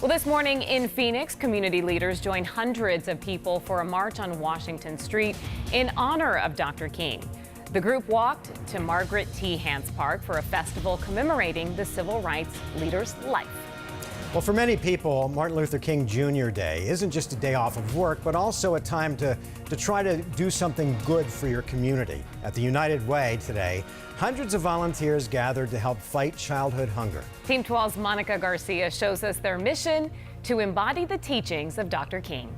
Well, this morning in Phoenix, community leaders joined hundreds of people for a march on Washington Street in honor of Dr. King. The group walked to Margaret T. Hance Park for a festival commemorating the civil rights leader's life. Well, for many people, Martin Luther King Jr. Day isn't just a day off of work, but also a time to try to do something good for your community. At the United Way today, hundreds of volunteers gathered to help fight childhood hunger. Team 12's Monica Garcia shows us their mission to embody the teachings of Dr. King.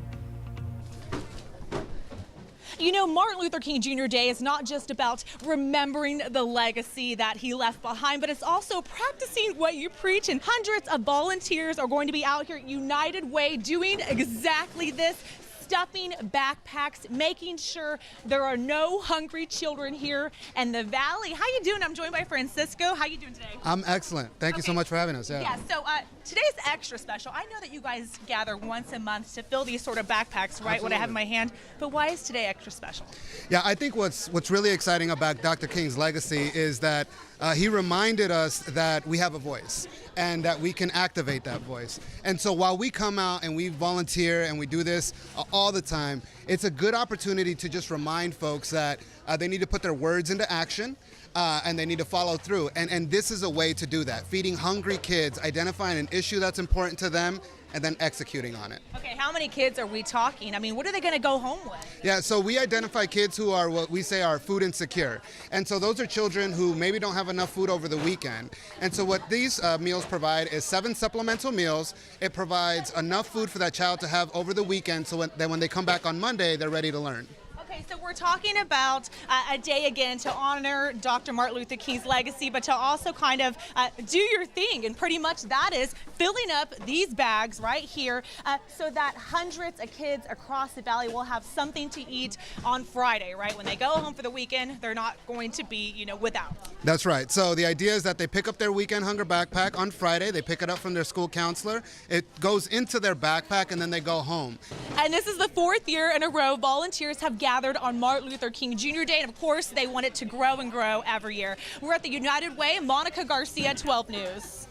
You know, Martin Luther King Jr. Day is not just about remembering the legacy that he left behind, but it's also practicing what you preach. And hundreds of volunteers are going to be out here at United Way doing exactly this, stuffing backpacks, making sure there are no hungry children here in the valley. How you doing? I'm joined by Francisco. How you doing today? I'm excellent. Thank you so much for having us. Yeah, so today's extra special. I know that you guys gather once a month to fill these sort of backpacks, right? Absolutely. What I have in my hand. But why is today extra special? Yeah, I think what's really exciting about Dr. King's legacy is that he reminded us that we have a voice and that we can activate that voice. And so while we come out and we volunteer and we do this all the time, it's a good opportunity to just remind folks that they need to put their words into action. And they need to follow through. And this is a way to do that. Feeding hungry kids, identifying an issue that's important to them, and then executing on it. Okay, how many kids are we talking? I mean, what are they going to go home with? Yeah, so we identify kids who are what we say are food insecure. And so those are children who maybe don't have enough food over the weekend. And so what these meals provide is 7 supplemental meals. It provides enough food for that child to have over the weekend so then when they come back on Monday, they're ready to learn. Okay, so we're talking about a day again to honor Dr. Martin Luther King's legacy, but to also kind of do your thing, and pretty much that is filling up these bags right here so that hundreds of kids across the valley will have something to eat on Friday, right? When they go home for the weekend, they're not going to be, without. That's right. So the idea is that they pick up their weekend hunger backpack on Friday. They pick it up from their school counselor. It goes into their backpack, and then they go home. And this is the 4th year in a row volunteers have gathered on Martin Luther King Jr. Day, and of course they want it to grow and grow every year. We're at the United Way. Monica Garcia, 12 News.